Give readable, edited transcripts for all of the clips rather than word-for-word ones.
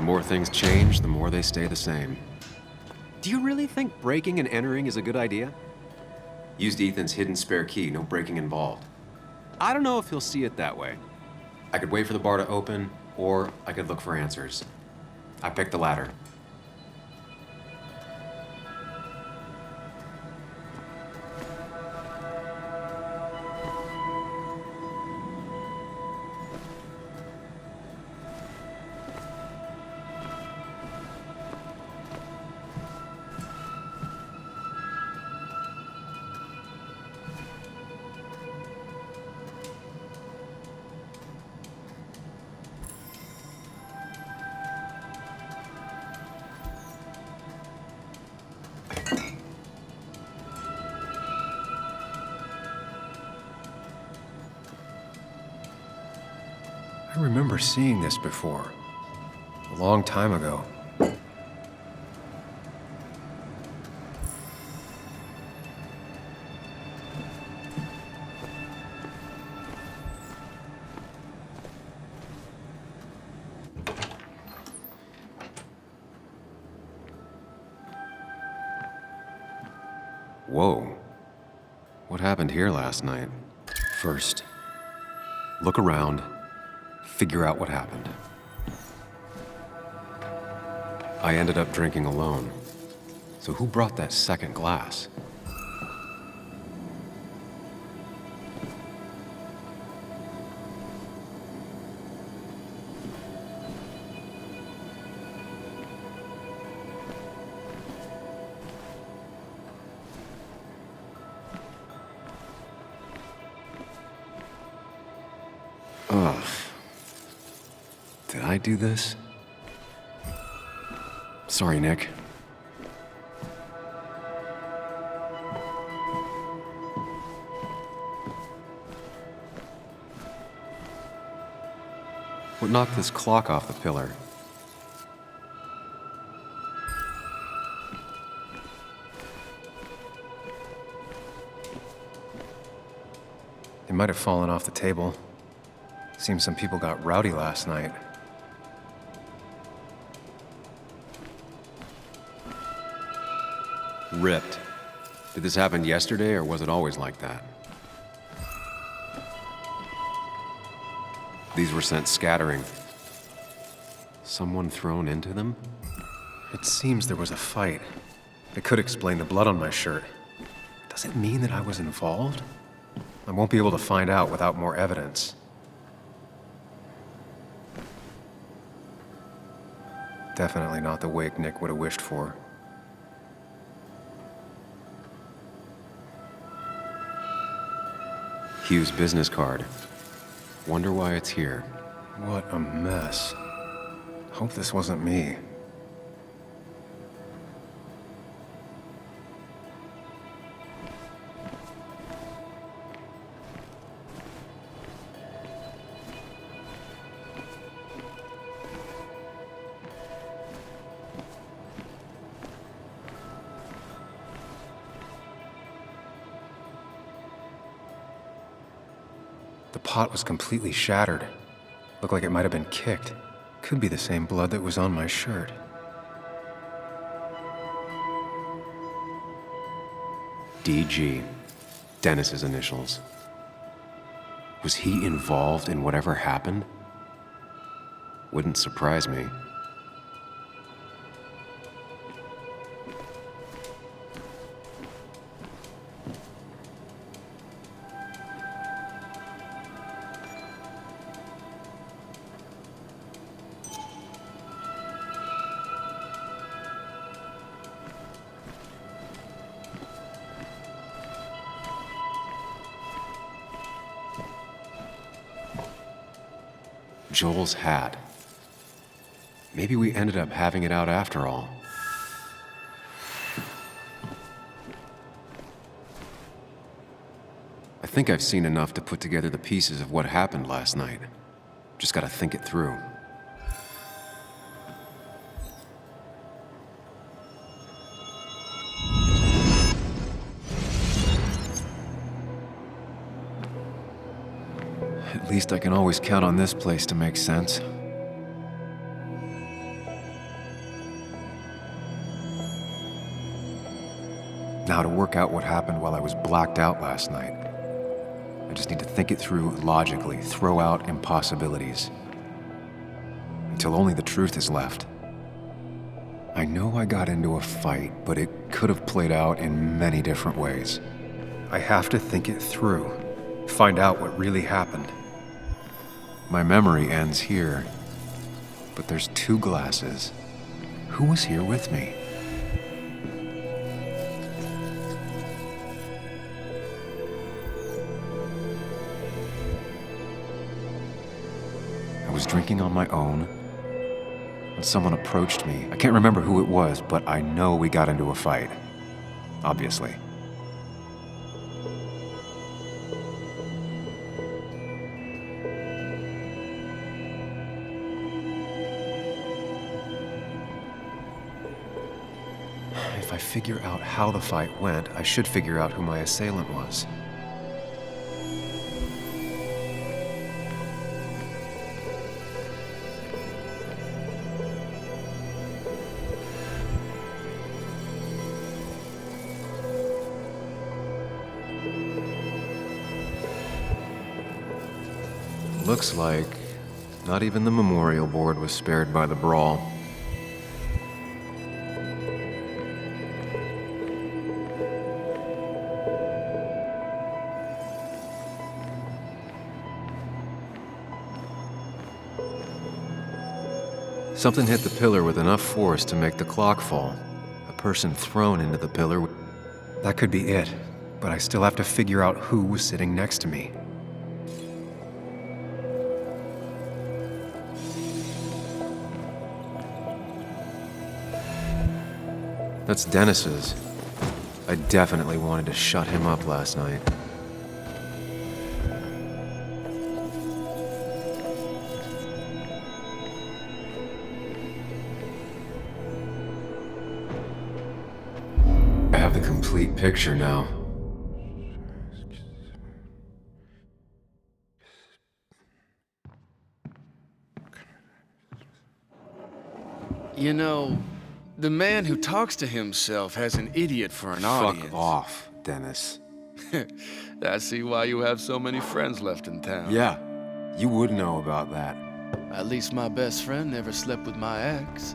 The more things change, the more they stay the same. Do you really think breaking and entering is a good idea? Used Ethan's hidden spare key, no breaking involved. I don't know if he'll see it that way. I could wait for the bar to open, or I could look for answers. I picked the latter. I remember seeing this before, a long time ago. Whoa. What happened here last night? First, look around. Figure out what happened. I ended up drinking alone. So who brought that second glass? Ugh. Did I do this? Sorry, Nick. What knocked this clock off the pillar? It might have fallen off the table. Seems some people got rowdy last night. Ripped. Did this happen yesterday, or was it always like that? These were sent scattering. Someone thrown into them? It seems there was a fight. It could explain the blood on my shirt. Does it mean that I was involved? I won't be able to find out without more evidence. Definitely not the wake Nick would have wished for. Hugh's business card. Wonder why it's here. What a mess. Hope this wasn't me. The pot was completely shattered. Looked like it might have been kicked. Could be the same blood that was on my shirt. DG. Dennis's initials. Was he involved in whatever happened? Wouldn't surprise me. Joel's hat. Maybe we ended up having it out after all. I think I've seen enough to put together the pieces of what happened last night. Just gotta think it through. At least I can always count on this place to make sense. Now, to work out what happened while I was blacked out last night, I just need to think it through logically, throw out impossibilities, until only the truth is left. I know I got into a fight, but it could have played out in many different ways. I have to think it through, find out what really happened. My memory ends here, but there's 2 glasses. Who was here with me? I was drinking on my own when someone approached me. I can't remember who it was, but I know we got into a fight. Obviously. If I figure out how the fight went, I should figure out who my assailant was. Looks like not even the memorial board was spared by the brawl. Something hit the pillar with enough force to make the clock fall. A person thrown into the pillar. That could be it, but I still have to figure out who was sitting next to me. That's Dennis's. I definitely wanted to shut him up last night. I have the complete picture now. You know, the man who talks to himself has an idiot for an audience. Fuck off, Dennis. I see why you have so many friends left in town. Yeah, you would know about that. At least my best friend never slept with my ex.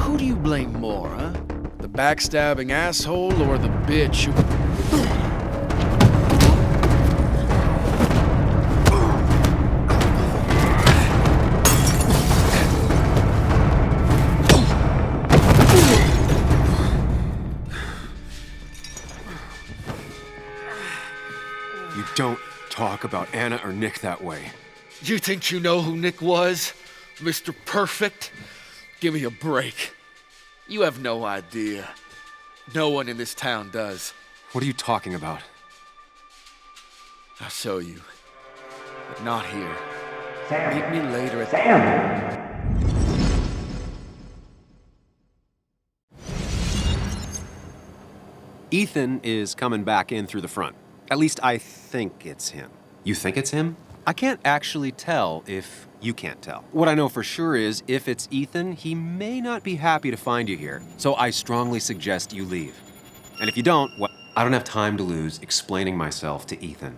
Who do you blame more, huh? The backstabbing asshole or the bitch who... You don't talk about Anna or Nick that way. You think you know who Nick was? Mr. Perfect? Give me a break. You have no idea. No one in this town does. What are you talking about? I'll show you. But not here. Sam. Meet me later at... Sam! Ethan is coming back in through the front. At least I think it's him. You think it's him? I can't actually tell if you can't tell. What I know for sure is, if it's Ethan, he may not be happy to find you here. So I strongly suggest you leave. And if you don't, well, I don't have time to lose explaining myself to Ethan.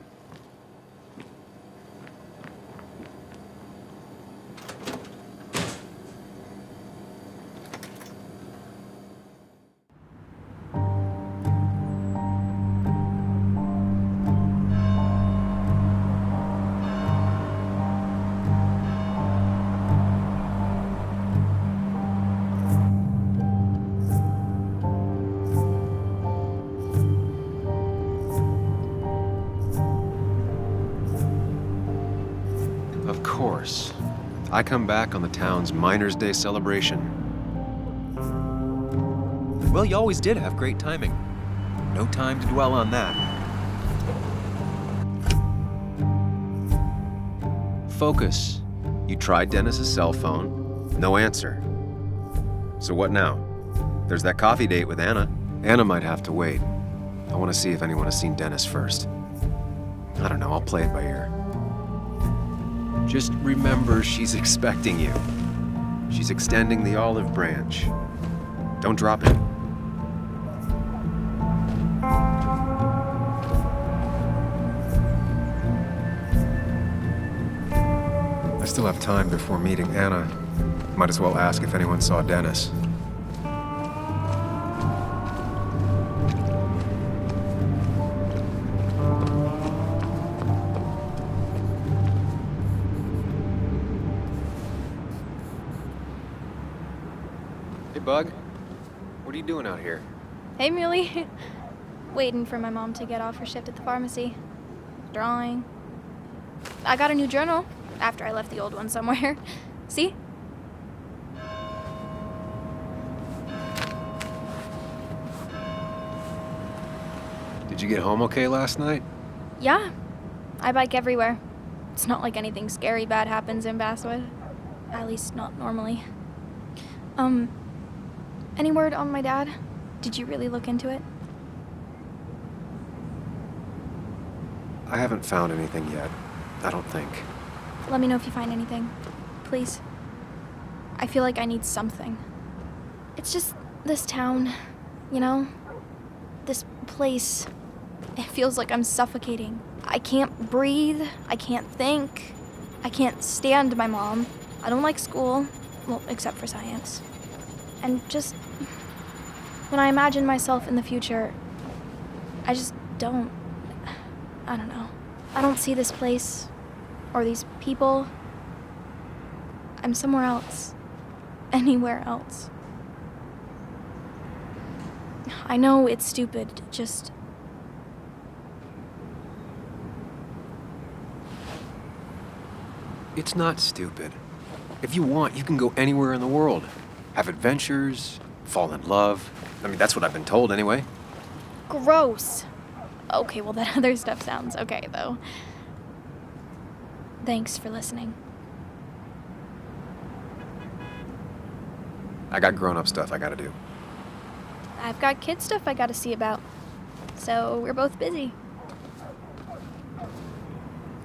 Of course. I come back on the town's Miners' Day celebration. Well, you always did have great timing. No time to dwell on that. Focus. You tried Dennis's cell phone. No answer. So what now? There's that coffee date with Anna. Anna might have to wait. I want to see if anyone has seen Dennis first. I don't know, I'll play it by ear. Just remember she's expecting you. She's extending the olive branch. Don't drop it. I still have time before meeting Anna. Might as well ask if anyone saw Dennis. Hey, Bug. What are you doing out here? Hey, Muley. Waiting for my mom to get off her shift at the pharmacy. Drawing. I got a new journal after I left the old one somewhere. See? Did you get home okay last night? Yeah. I bike everywhere. It's not like anything scary bad happens in Basswood. At least not normally. Any word on my dad? Did you really look into it? I haven't found anything yet. I don't think. Let me know if you find anything. Please. I feel like I need something. It's just this town, you know? This place. It feels like I'm suffocating. I can't breathe. I can't think. I can't stand my mom. I don't like school. Well, except for science. And just... when I imagine myself in the future, I just don't... I don't know. I don't see this place. Or these people. I'm somewhere else. Anywhere else. I know it's stupid, just... It's not stupid. If you want, you can go anywhere in the world. Have adventures, fall in love. I mean, that's what I've been told anyway. Gross. Okay, well, that other stuff sounds okay, though. Thanks for listening. I got grown-up stuff I gotta do. I've got kid stuff I gotta see about. So we're both busy.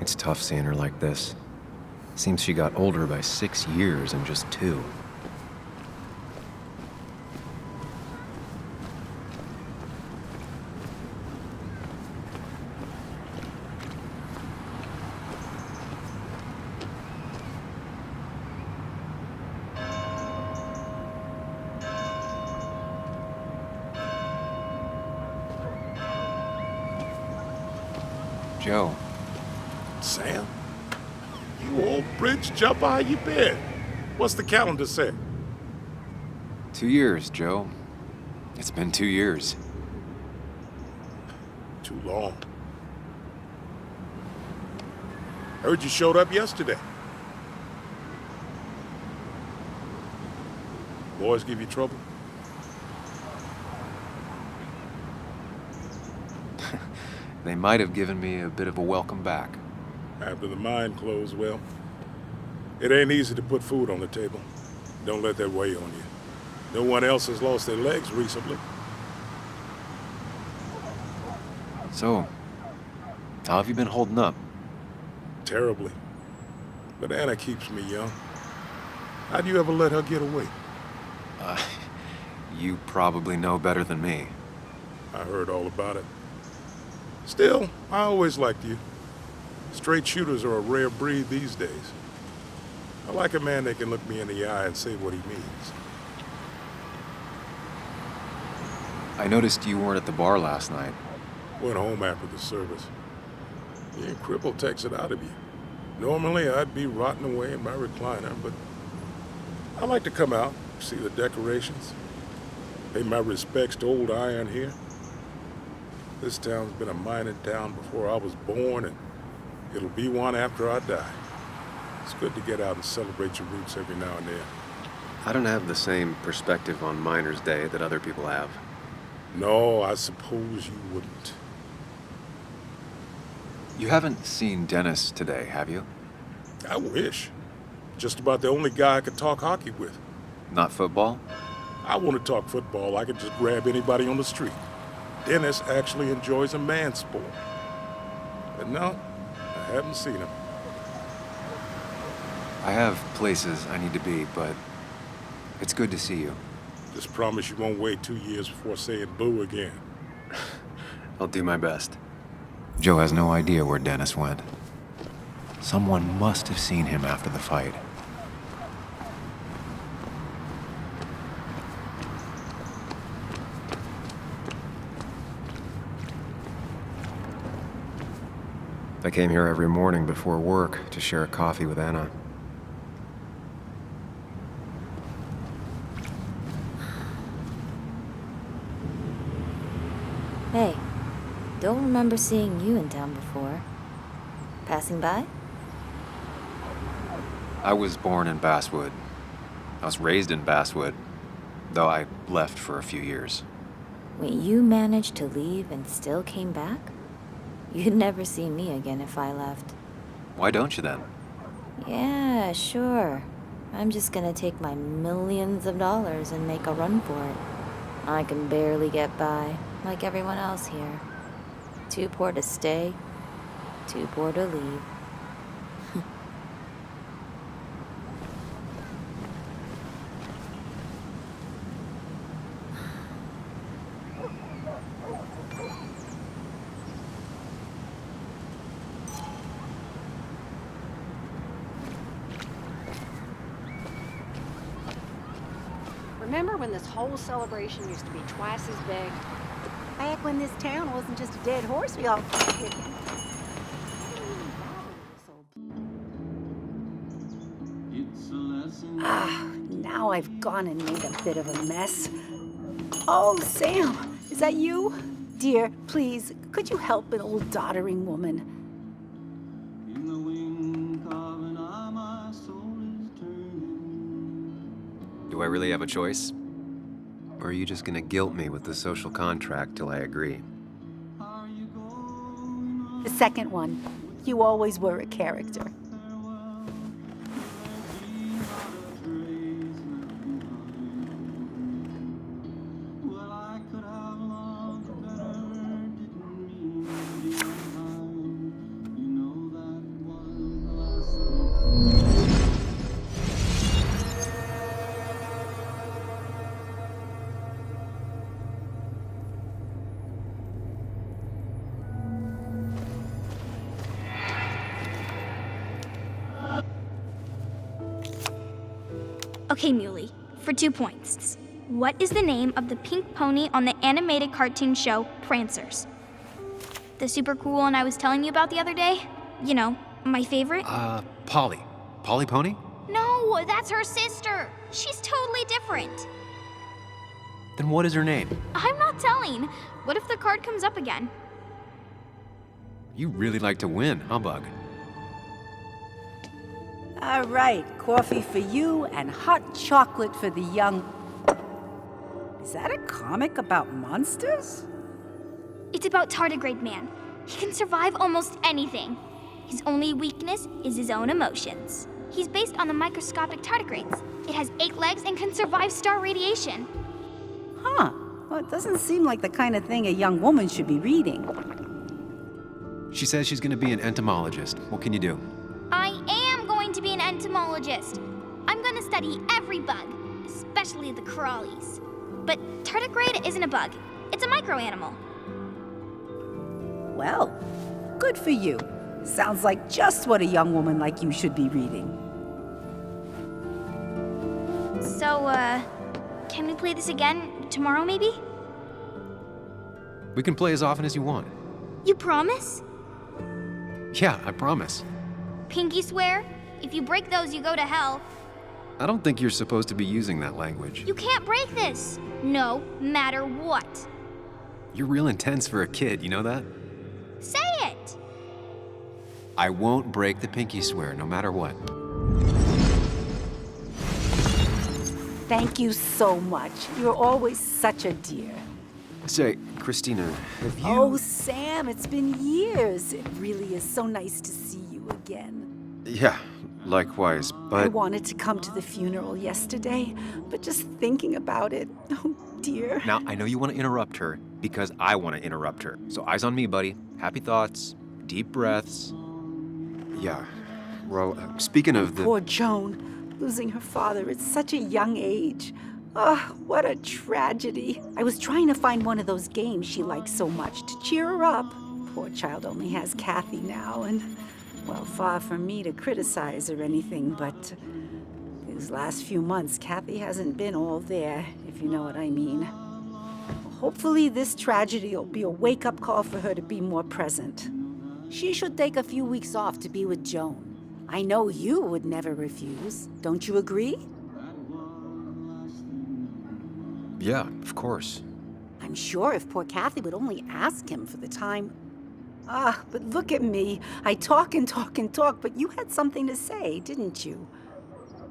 It's tough seeing her like this. Seems she got older by 6 years in just 2. Joe. Sam? You old bridge jumper, how you been? What's the calendar say? 2 years, Joe. It's been 2 years. Too long. Heard you showed up yesterday. Boys give you trouble? They might have given me a bit of a welcome back. After the mine closed, well, it ain't easy to put food on the table. Don't let that weigh on you. No one else has lost their legs recently. So, how have you been holding up? Terribly. But Anna keeps me young. How'd you ever let her get away? You probably know better than me. I heard all about it. Still, I always liked you. Straight shooters are a rare breed these days. I like a man that can look me in the eye and say what he means. I noticed you weren't at the bar last night. Went home after the service. Being crippled takes it out of you. Normally, I'd be rotting away in my recliner, but I like to come out, see the decorations, pay my respects to old iron here. This town's been a mining town before I was born, and it'll be one after I die. It's good to get out and celebrate your roots every now and then. I don't have the same perspective on Miners' Day that other people have. No, I suppose you wouldn't. You haven't seen Dennis today, have you? I wish. Just about the only guy I could talk hockey with. Not football? I want to talk football. I could just grab anybody on the street. Dennis actually enjoys a man's sport. But no, I haven't seen him. I have places I need to be, but it's good to see you. Just promise you won't wait 2 years before saying boo again. I'll do my best. Joe has no idea where Dennis went. Someone must have seen him after the fight. I came here every morning before work to share a coffee with Anna. Hey, don't remember seeing you in town before. Passing by? I was born in Basswood. I was raised in Basswood, though I left for a few years. Wait, you managed to leave and still came back? You'd never see me again if I left. Why don't you then? Yeah, sure. I'm just gonna take my millions of dollars and make a run for it. I can barely get by, like everyone else here. Too poor to stay, too poor to leave. Remember when this whole celebration used to be twice as big? Back when this town wasn't just a dead horse we all kept kicking. Now I've gone and made a bit of a mess. Oh, Sam, is that you? Dear, please, could you help an old doddering woman? Do I really have a choice? Or are you just gonna guilt me with the social contract till I agree? The second one. You always were a character. Okay, Muley, for 2 points. What is the name of the pink pony on the animated cartoon show Prancers? The super cool one I was telling you about the other day? You know, my favorite? Polly. Polly Pony? No, that's her sister. She's totally different. Then what is her name? I'm not telling. What if the card comes up again? You really like to win, huh, Bug? All right, coffee for you and hot chocolate for the young... Is that a comic about monsters? It's about Tardigrade Man. He can survive almost anything. His only weakness is his own emotions. He's based on the microscopic tardigrades. It has 8 legs and can survive star radiation. Huh. Well, it doesn't seem like the kind of thing a young woman should be reading. She says she's gonna be an entomologist. What can you do? I am going to be an entomologist. I'm going to study every bug, especially the crawlies. But tardigrade isn't a bug. It's a microanimal. Well, good for you. Sounds like just what a young woman like you should be reading. So, can we play this again tomorrow, maybe? We can play as often as you want. You promise? Yeah, I promise. Pinky swear? If you break those, you go to hell. I don't think you're supposed to be using that language. You can't break this. No matter what. You're real intense for a kid, you know that? Say it. I won't break the pinky swear, no matter what. Thank you so much. You're always such a dear. Say, Christina, have you... Oh, Sam, it's been years. It really is so nice to see you again. Yeah, likewise, but... I wanted to come to the funeral yesterday, but just thinking about it, oh dear. Now, I know you want to interrupt her because I want to interrupt her. So eyes on me, buddy. Happy thoughts, deep breaths. Yeah, well, speaking of the... Poor Joan, losing her father at such a young age. Oh, what a tragedy. I was trying to find one of those games she likes so much to cheer her up. Poor child only has Kathy now, and, well, far from me to criticize or anything, but these last few months, Kathy hasn't been all there, if you know what I mean. Hopefully this tragedy will be a wake-up call for her to be more present. She should take a few weeks off to be with Joan. I know you would never refuse. Don't you agree? Yeah, of course. I'm sure if poor Kathy would only ask him for the time. Ah, but look at me. I talk and talk and talk, but you had something to say, didn't you?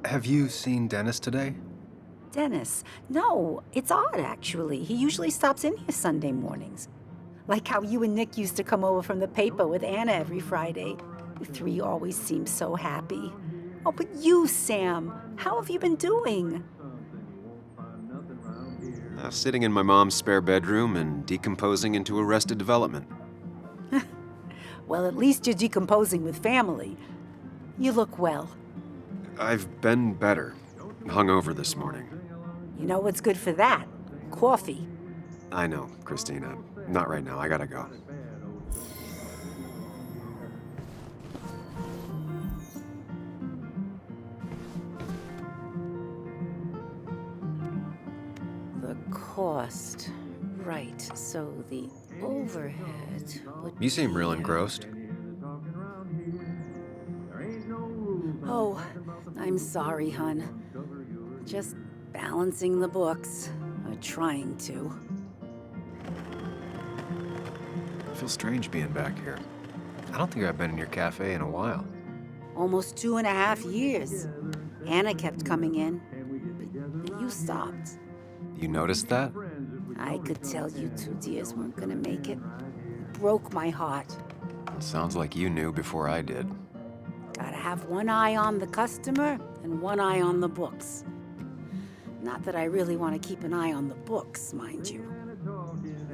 Have you seen Dennis today? Dennis? No, it's odd, actually. He usually stops in here Sunday mornings. Like how you and Nick used to come over from the paper with Anna every Friday. The three always seem so happy. Oh, but you, Sam, how have you been doing? Sitting in my mom's spare bedroom and decomposing into Arrested Development. Well, at least you're decomposing with family. You look well. I've been better. Hungover this morning. You know what's good for that? Coffee. I know, Christina. Not right now. I gotta go. The cost. Right, so the overhead would You seem real be- engrossed. Oh, I'm sorry, hun. Just balancing the books. Or trying to. I feel strange being back here. I don't think I've been in your cafe in a while. Almost 2.5 years. Anna kept coming in, but you stopped. You noticed that? I could tell you two dears weren't gonna make it. It broke my heart. Sounds like you knew before I did. Gotta have one eye on the customer and one eye on the books. Not that I really want to keep an eye on the books, mind you.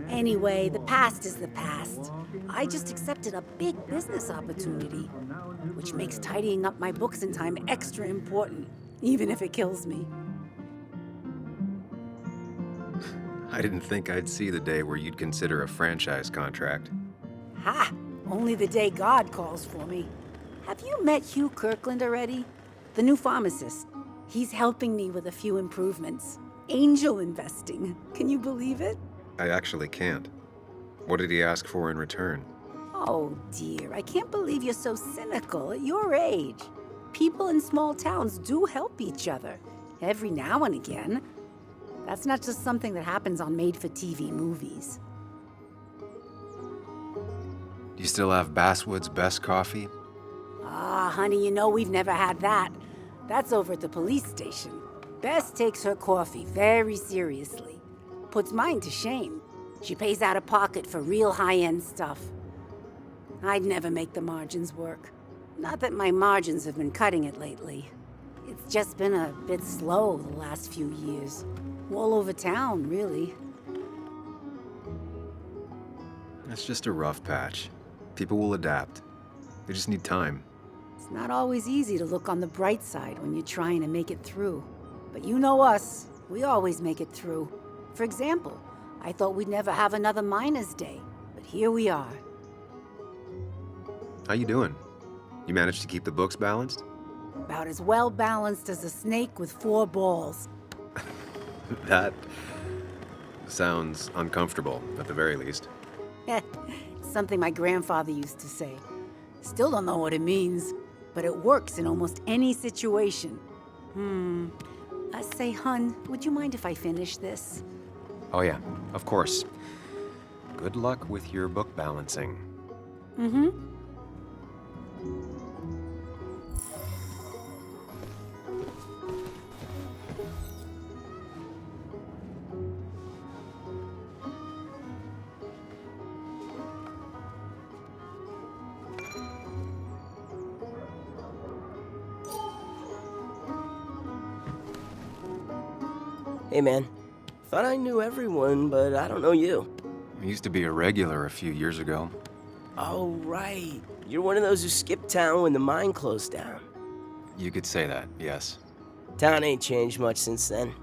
Anyway, the past is the past. I just accepted a big business opportunity, which makes tidying up my books in time extra important, even if it kills me. I didn't think I'd see the day where you'd consider a franchise contract. Ha! Only the day God calls for me. Have you met Hugh Kirkland already? The new pharmacist. He's helping me with a few improvements. Angel investing. Can you believe it? I actually can't. What did he ask for in return? Oh dear, I can't believe you're so cynical at your age. People in small towns do help each other, every now and again. That's not just something that happens on made-for-TV movies. Do you still have Basswood's best coffee? Ah, honey, you know we've never had that. That's over at the police station. Bess takes her coffee very seriously. Puts mine to shame. She pays out of pocket for real high-end stuff. I'd never make the margins work. Not that my margins have been cutting it lately. It's just been a bit slow the last few years. All over town, really. It's just a rough patch. People will adapt. They just need time. It's not always easy to look on the bright side when you're trying to make it through. But you know us. We always make it through. For example, I thought we'd never have another Miners' Day, but here we are. How you doing? You managed to keep the books balanced? About as well balanced as a snake with 4 balls. That sounds uncomfortable, at the very least. It's something my grandfather used to say. Still don't know what it means, but it works in almost any situation. Say, hun, would you mind if I finish this? Oh yeah, of course. Good luck with your book balancing. Mm-hmm. Hey man, thought I knew everyone, but I don't know you. I used to be a regular a few years ago. Oh right, you're one of those who skipped town when the mine closed down. You could say that, yes. Town ain't changed much since then.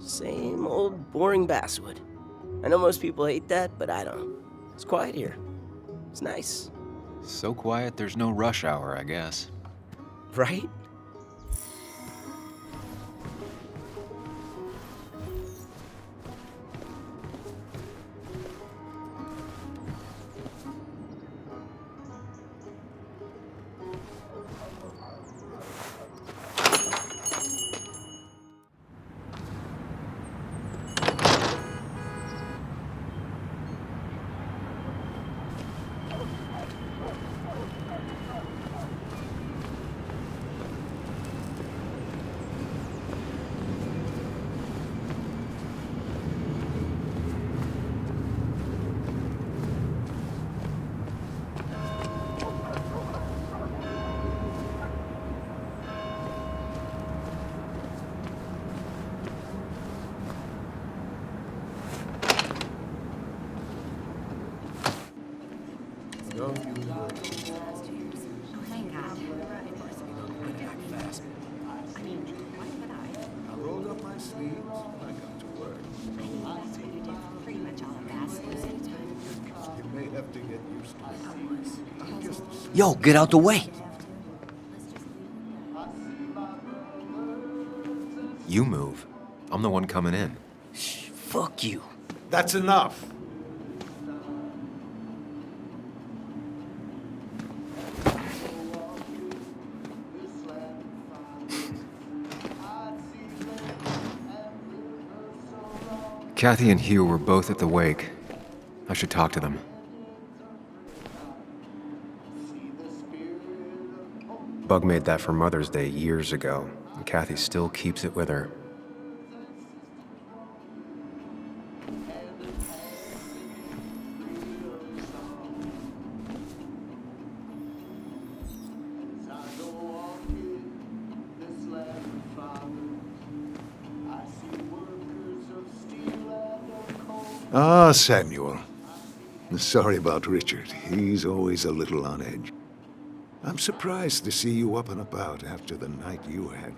Same old boring Basswood. I know most people hate that, but I don't. It's quiet here. It's nice. So quiet, there's no rush hour, I guess. Right? Yo, get out the way. You move. I'm the one coming in. Shh, fuck you. That's enough. Kathy and Hugh were both at the wake. I should talk to them. Bug made that for Mother's Day years ago, and Kathy still keeps it with her. Ah, Sэмюэл. Sorry about Richard. He's always a little on edge. I'm surprised to see you up and about after the night you had.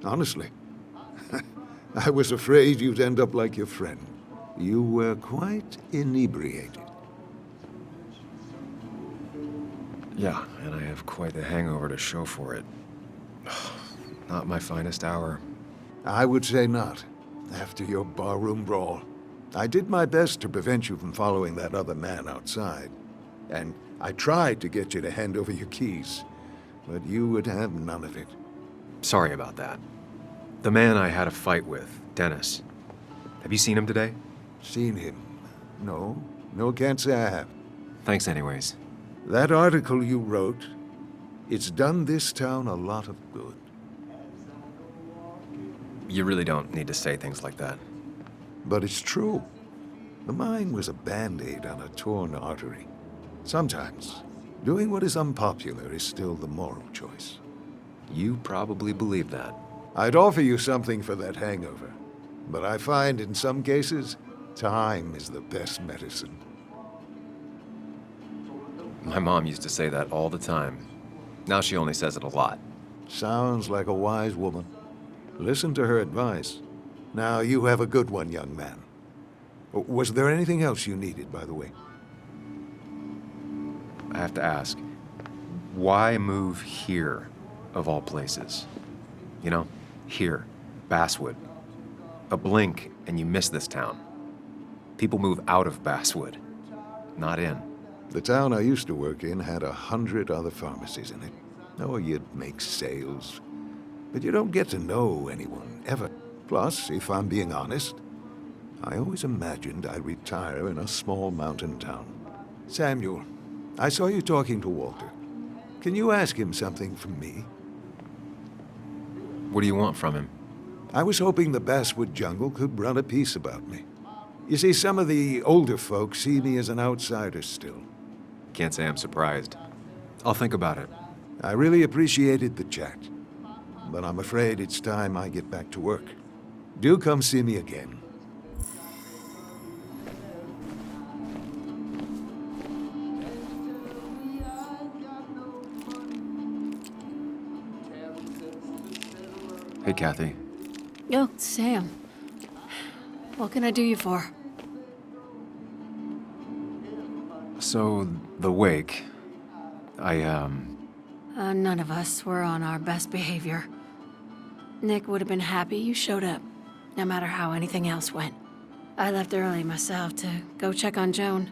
Honestly. I was afraid you'd end up like your friend. You were quite inebriated. Yeah, and I have quite the hangover to show for it. Not my finest hour. I would say not, after your barroom brawl. I did my best to prevent you from following that other man outside. And I tried to get you to hand over your keys, but you would have none of it. Sorry about that. The man I had a fight with, Dennis. Have you seen him today? Seen him? No. No, can't say I have. Thanks anyways. That article you wrote, it's done this town a lot of good. You really don't need to say things like that. But it's true. The mine was a band-aid on a torn artery. Sometimes, doing what is unpopular is still the moral choice. You probably believe that. I'd offer you something for that hangover, but I find in some cases, time is the best medicine. My mom used to say that all the time. Now she only says it a lot. Sounds like a wise woman. Listen to her advice. Now you have a good one, young man. Was there anything else you needed, by the way? I have to ask, why move here, of all places? You know, here, Basswood. A blink and you miss this town. People move out of Basswood, not in. The town I used to work in had 100 other pharmacies in it. Oh, you'd make sales. But you don't get to know anyone, ever. Plus, if I'm being honest, I always imagined I'd retire in a small mountain town. Sэмüэл, I saw you talking to Walter. Can you ask him something from me? What do you want from him? I was hoping the Basswood Jungle could run a piece about me. You see, some of the older folks see me as an outsider still. Can't say I'm surprised. I'll think about it. I really appreciated the chat, but I'm afraid it's time I get back to work. Do come see me again. Hey, Kathy. Oh, Sam. What can I do you for? So, the wake. None of us were on our best behavior. Nick would have been happy you showed up, no matter how anything else went. I left early myself to go check on Joan.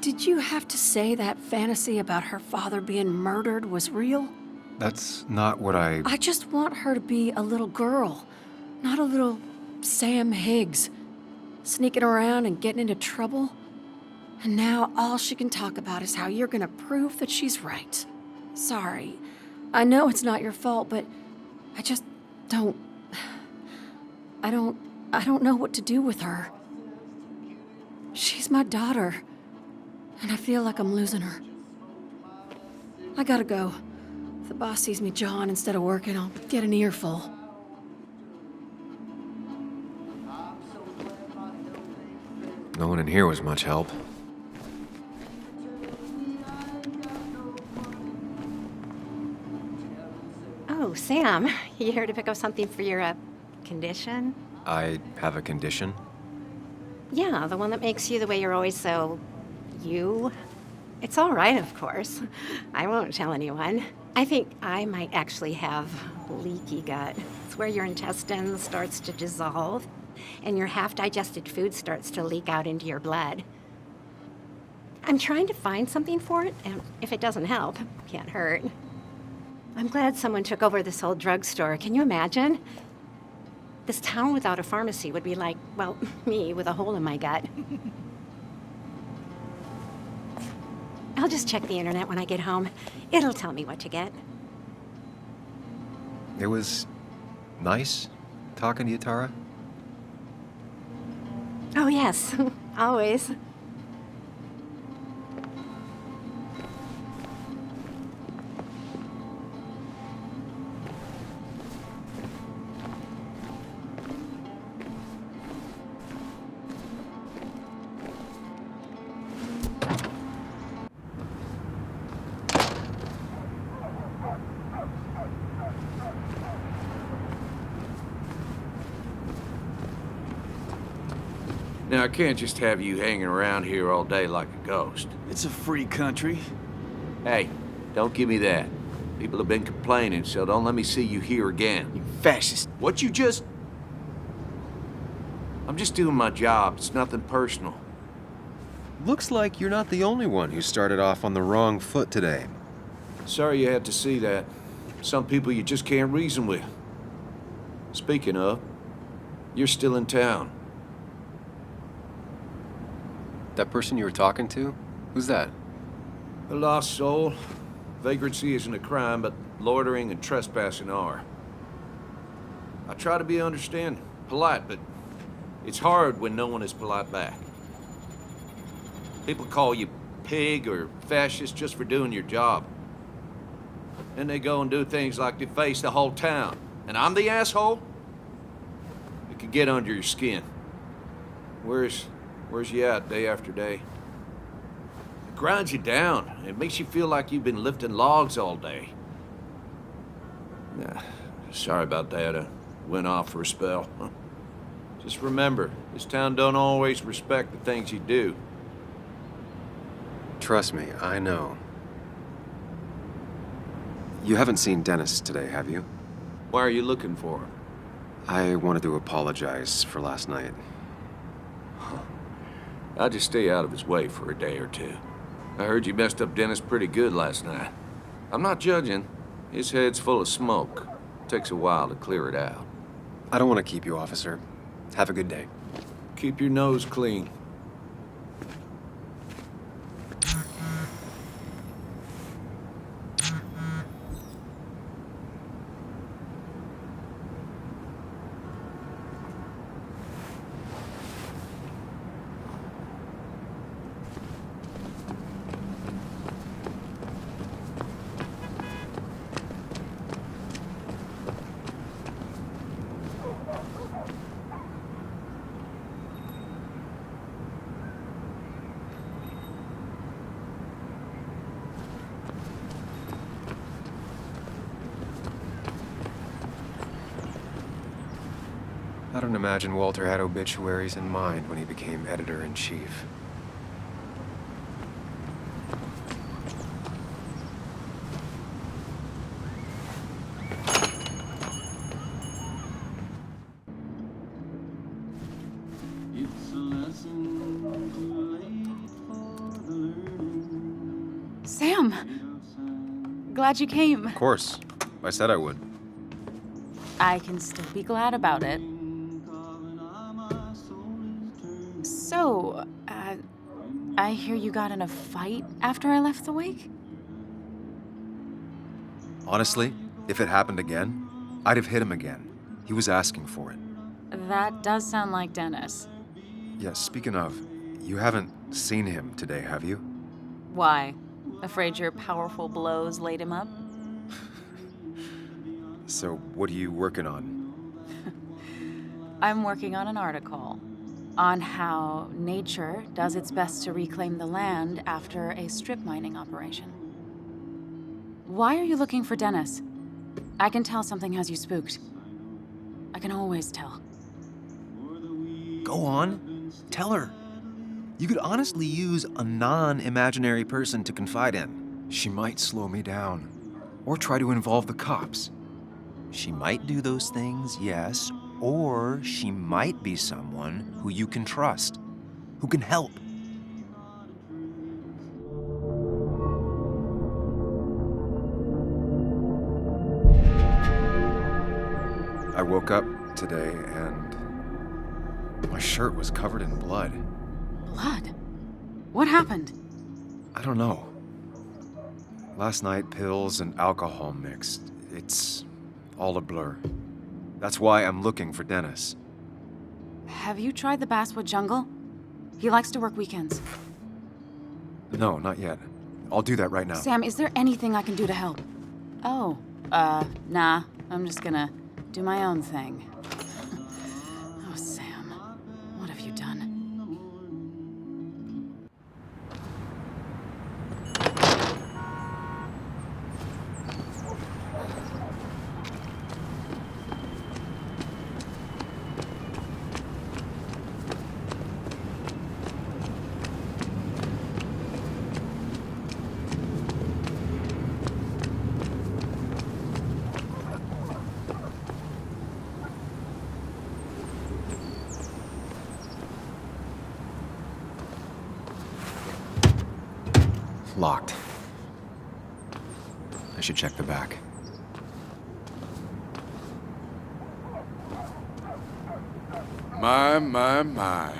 Did you have to say that fantasy about her father being murdered was real? That's not what I just want her to be a little girl, not a little Sam Higgs, sneaking around and getting into trouble. And now all she can talk about is how you're gonna prove that she's right. Sorry. I know it's not your fault, but I just don't... I don't know what to do with her. She's my daughter, and I feel like I'm losing her. I gotta go. If the boss sees me jawing instead of working, I'll get an earful. No one in here was much help. Oh, Sam, you here to pick up something for your, condition? I have a condition? Yeah, the one that makes you the way you're always so... you. It's all right, of course. I won't tell anyone. I think I might actually have leaky gut. It's where your intestine starts to dissolve, and your half-digested food starts to leak out into your blood. I'm trying to find something for it, and if it doesn't help, can't hurt. I'm glad someone took over this old drugstore. Can you imagine? This town without a pharmacy would be like, well, me with a hole in my gut. I'll just check the internet when I get home. It'll tell me what to get. It was nice talking to you, Tara. Oh, yes. Always. Now, I can't just have you hanging around here all day like a ghost. It's a free country. Hey, don't give me that. People have been complaining, so don't let me see you here again. You fascist. What you just... I'm just doing my job. It's nothing personal. Looks like you're not the only one who started off on the wrong foot today. Sorry you had to see that. Some people you just can't reason with. Speaking of, you're still in town. That person you were talking to? Who's that? A lost soul. Vagrancy isn't a crime, but loitering and trespassing are. I try to be understanding, polite, but it's hard when no one is polite back. People call you pig or fascist just for doing your job. Then they go and do things like deface the whole town. And I'm the asshole? It can get under your skin. Where's you at day after day? It grinds you down. It makes you feel like you've been lifting logs all day. Sorry about that. I went off for a spell. Just remember, this town don't always respect the things you do. Trust me, I know. You haven't seen Dennis today, have you? Why are you looking for him? I wanted to apologize for last night. I'll just stay out of his way for a day or two. I heard you messed up Dennis pretty good last night. I'm not judging. His head's full of smoke. Takes a while to clear it out. I don't want to keep you, officer. Have a good day. Keep your nose clean. don't imagine Walter had obituaries in mind when he became editor-in-chief. Sam! Glad you came. Of course. I said I would. I can still be glad about it. So, I hear you got in a fight after I left the wake? Honestly, if it happened again, I'd have hit him again. He was asking for it. That does sound like Dennis. Yeah, speaking of, you haven't seen him today, have you? Why? Afraid your powerful blows laid him up? So, what are you working on? I'm working on an article on how nature does its best to reclaim the land after a strip mining operation. Why are you looking for Dennis? I can tell something has you spooked. I can always tell. Go on. Tell her. You could honestly use a non-imaginary person to confide in. She might slow me down, or try to involve the cops. She might do those things, yes, or she might be someone who you can trust, who can help. I woke up today and my shirt was covered in blood. Blood? What happened? I don't know. Last night, pills and alcohol mixed. It's all a blur. That's why I'm looking for Dennis. Have you tried the Basswood Jungle? He likes to work weekends. No, not yet. I'll do that right now. Sam, is there anything I can do to help? Oh, nah. I'm just gonna do my own thing. Oh, Sam. What have you done? Locked. I should check the back. My.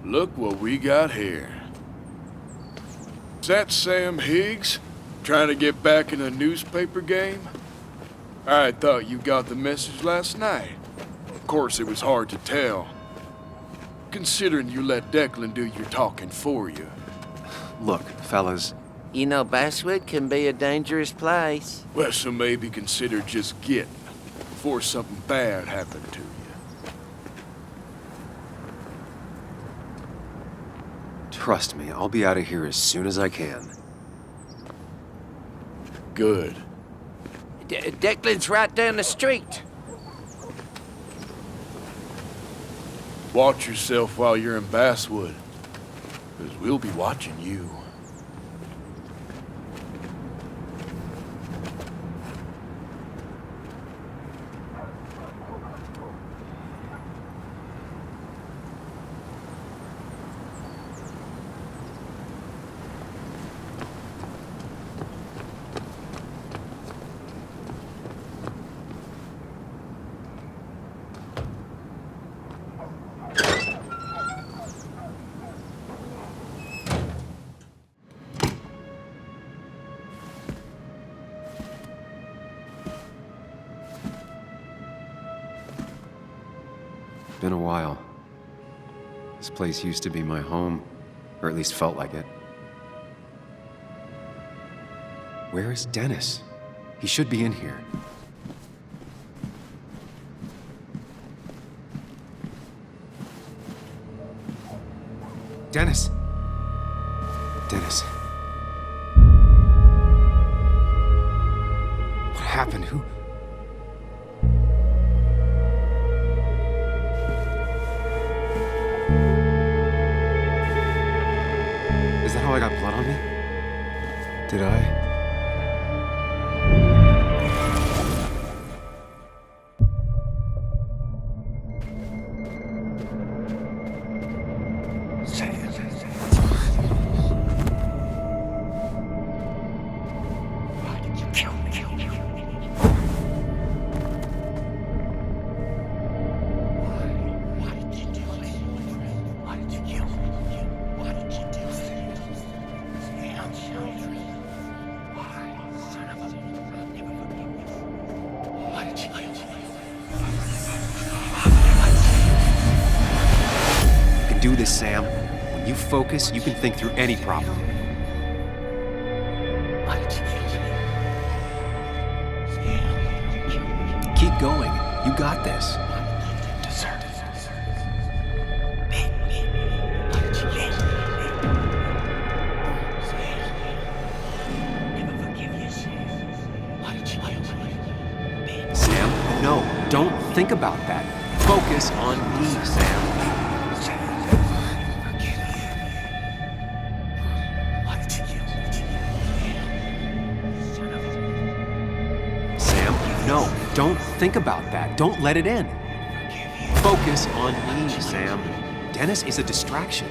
Look what we got here. Is that Sam Higgs? Trying to get back in a newspaper game? I thought you got the message last night. Of course, it was hard to tell, considering you let Declan do your talking for you. Look, fellas. You know, Basswood can be a dangerous place. Well, so maybe consider just getting before something bad happened to you. Trust me, I'll be out of here as soon as I can. Good. Declan's right down the street. Watch yourself while you're in Basswood, because we'll be watching you. Been a while. This place used to be my home, or at least felt like it. Where is Dennis? He should be in here. Dennis! Dennis. What happened? Who? this, Sam. When you focus, you can think through any problem. Keep going. You got this. Sam, no, don't think about that. Focus on me, Sam. Sam, no, don't think about that. Don't let it in. Focus on me, Sam. Dennis is a distraction.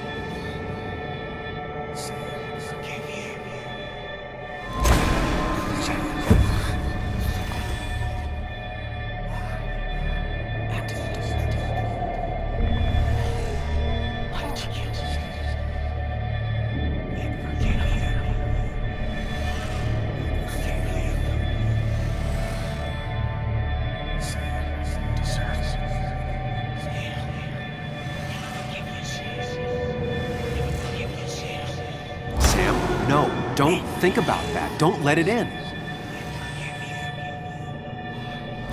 No, don't think about that. Don't let it in.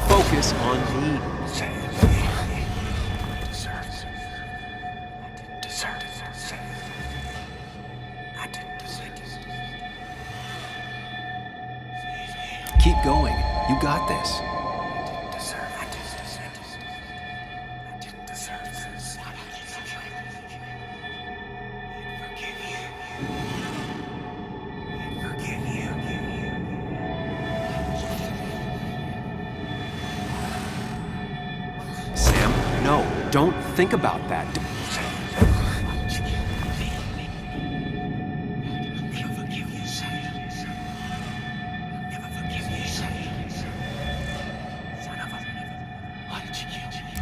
Focus on me. Keep going. You got this. Don't think about that.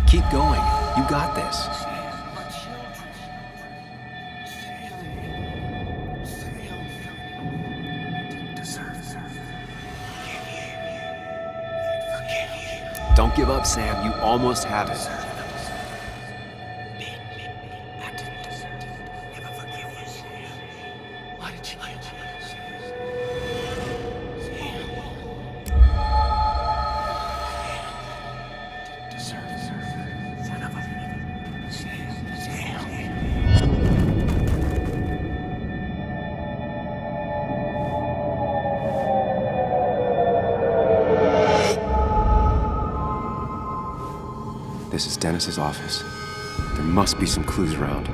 Keep going. You got this. Don't give up, Sam. You almost have it. This is Dennis's office. There must be some clues around.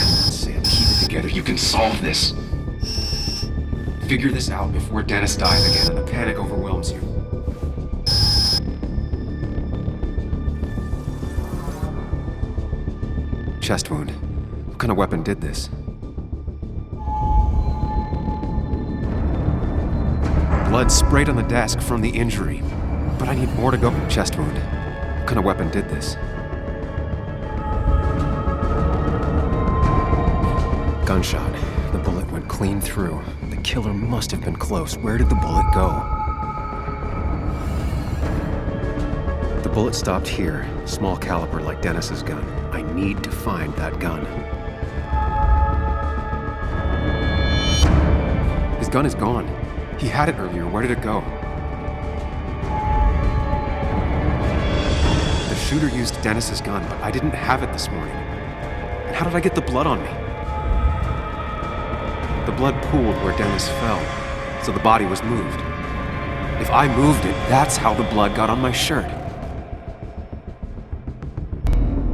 Sam, keep it together. You can solve this. Figure this out before Dennis dies again and the panic overwhelms you. Chest wound. What kind of weapon did this? Blood sprayed on the desk from the injury. But I need more to go. Chest wound. What kind of weapon did this? Gunshot. The bullet went clean through. The killer must have been close. Where did the bullet go? The bullet stopped here. Small caliber like Dennis's gun. I need to find that gun. His gun is gone. He had it earlier. Where did it go? The shooter used Dennis's gun, but I didn't have it this morning. And how did I get the blood on me? The blood pooled where Dennis fell, so the body was moved. If I moved it, that's how the blood got on my shirt.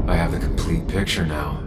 I have the complete picture now.